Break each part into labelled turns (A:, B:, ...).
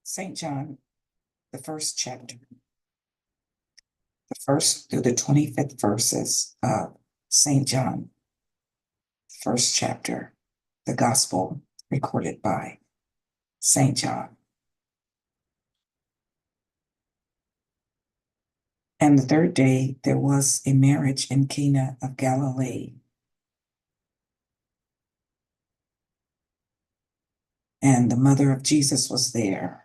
A: St. John, the first chapter, the first through the 25th verses of St. John, first chapter, the gospel recorded by St. John. And the third day there was a marriage in Cana of Galilee. And the mother of Jesus was there.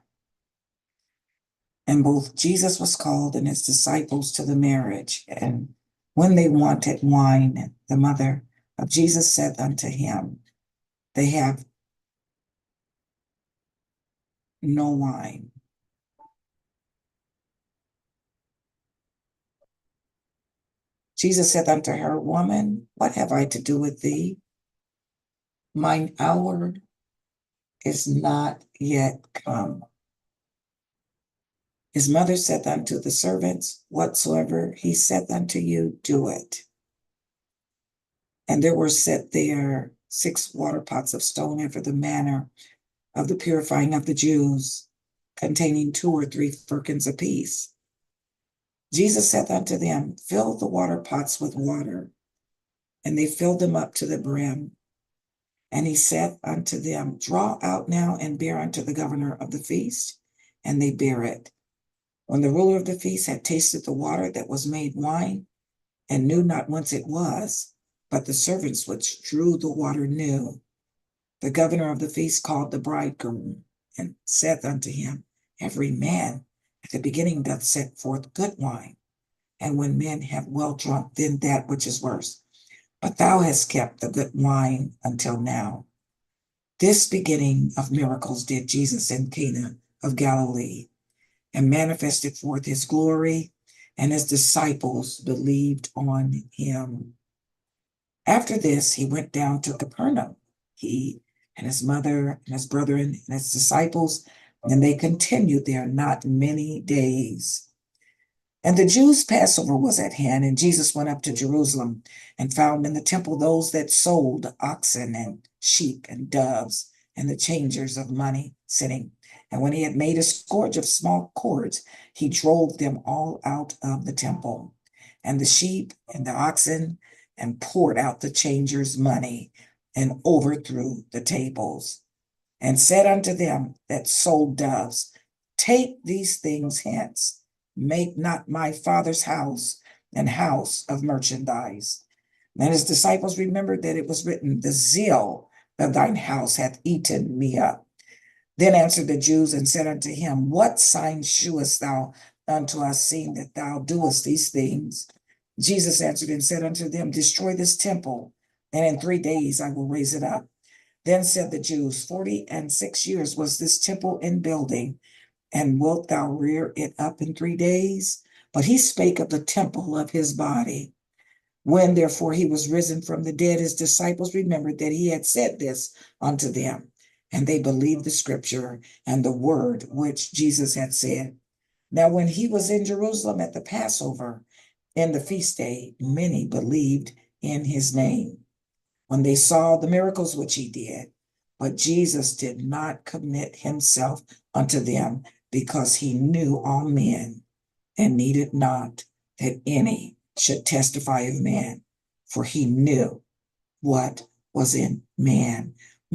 A: And both Jesus was called and his disciples to the marriage. And when they wanted wine, the mother of Jesus said unto him, They have no wine. Jesus said unto her, Woman, what have I to do with thee? Mine hour is not yet come. His mother said unto the servants, Whatsoever he saith unto you, do it. And there were set there 6 water pots of stone after the manner of the purifying of the Jews, containing 2 or 3 firkins apiece. Jesus saith unto them, Fill the water pots with water. And they filled them up to the brim. And he said unto them, Draw out now and bear unto the governor of the feast. And they bare it. When the ruler of the feast had tasted the water that was made wine, and knew not whence it was, but the servants which drew the water knew, the governor of the feast called the bridegroom, and saith unto him, Every man at the beginning doth set forth good wine, and when men have well drunk, then that which is worse. But thou hast kept the good wine until now. This beginning of miracles did Jesus in Cana of Galilee, and manifested forth his glory, and his disciples believed on him. After this, he went down to Capernaum, he and his mother and his brethren and his disciples, and they continued there not many days. And the Jews' Passover was at hand, and Jesus went up to Jerusalem and found in the temple those that sold oxen and sheep and doves and the changers of money sitting. And when he had made a scourge of small cords, he drove them all out of the temple, and the sheep and the oxen, and poured out the changers' money, and overthrew the tables, and said unto them that sold doves, Take these things hence. Make not my Father's house an house of merchandise. And his disciples remembered that it was written, The zeal of thine house hath eaten me up. Then answered the Jews and said unto him, What sign shewest thou unto us, seeing that thou doest these things? Jesus answered and said unto them, Destroy this temple, and in 3 days I will raise it up. Then said the Jews, 46 years was this temple in building, and wilt thou rear it up in 3 days? But he spake of the temple of his body. When therefore he was risen from the dead, his disciples remembered that he had said this unto them, and they believed the scripture and the word which Jesus had said. Now when he was in Jerusalem at the Passover, in the feast day, many believed in his name, when they saw the miracles which he did. But Jesus did not commit himself unto them, because he knew all men, and needed not that any should testify of man, for he knew what was in man.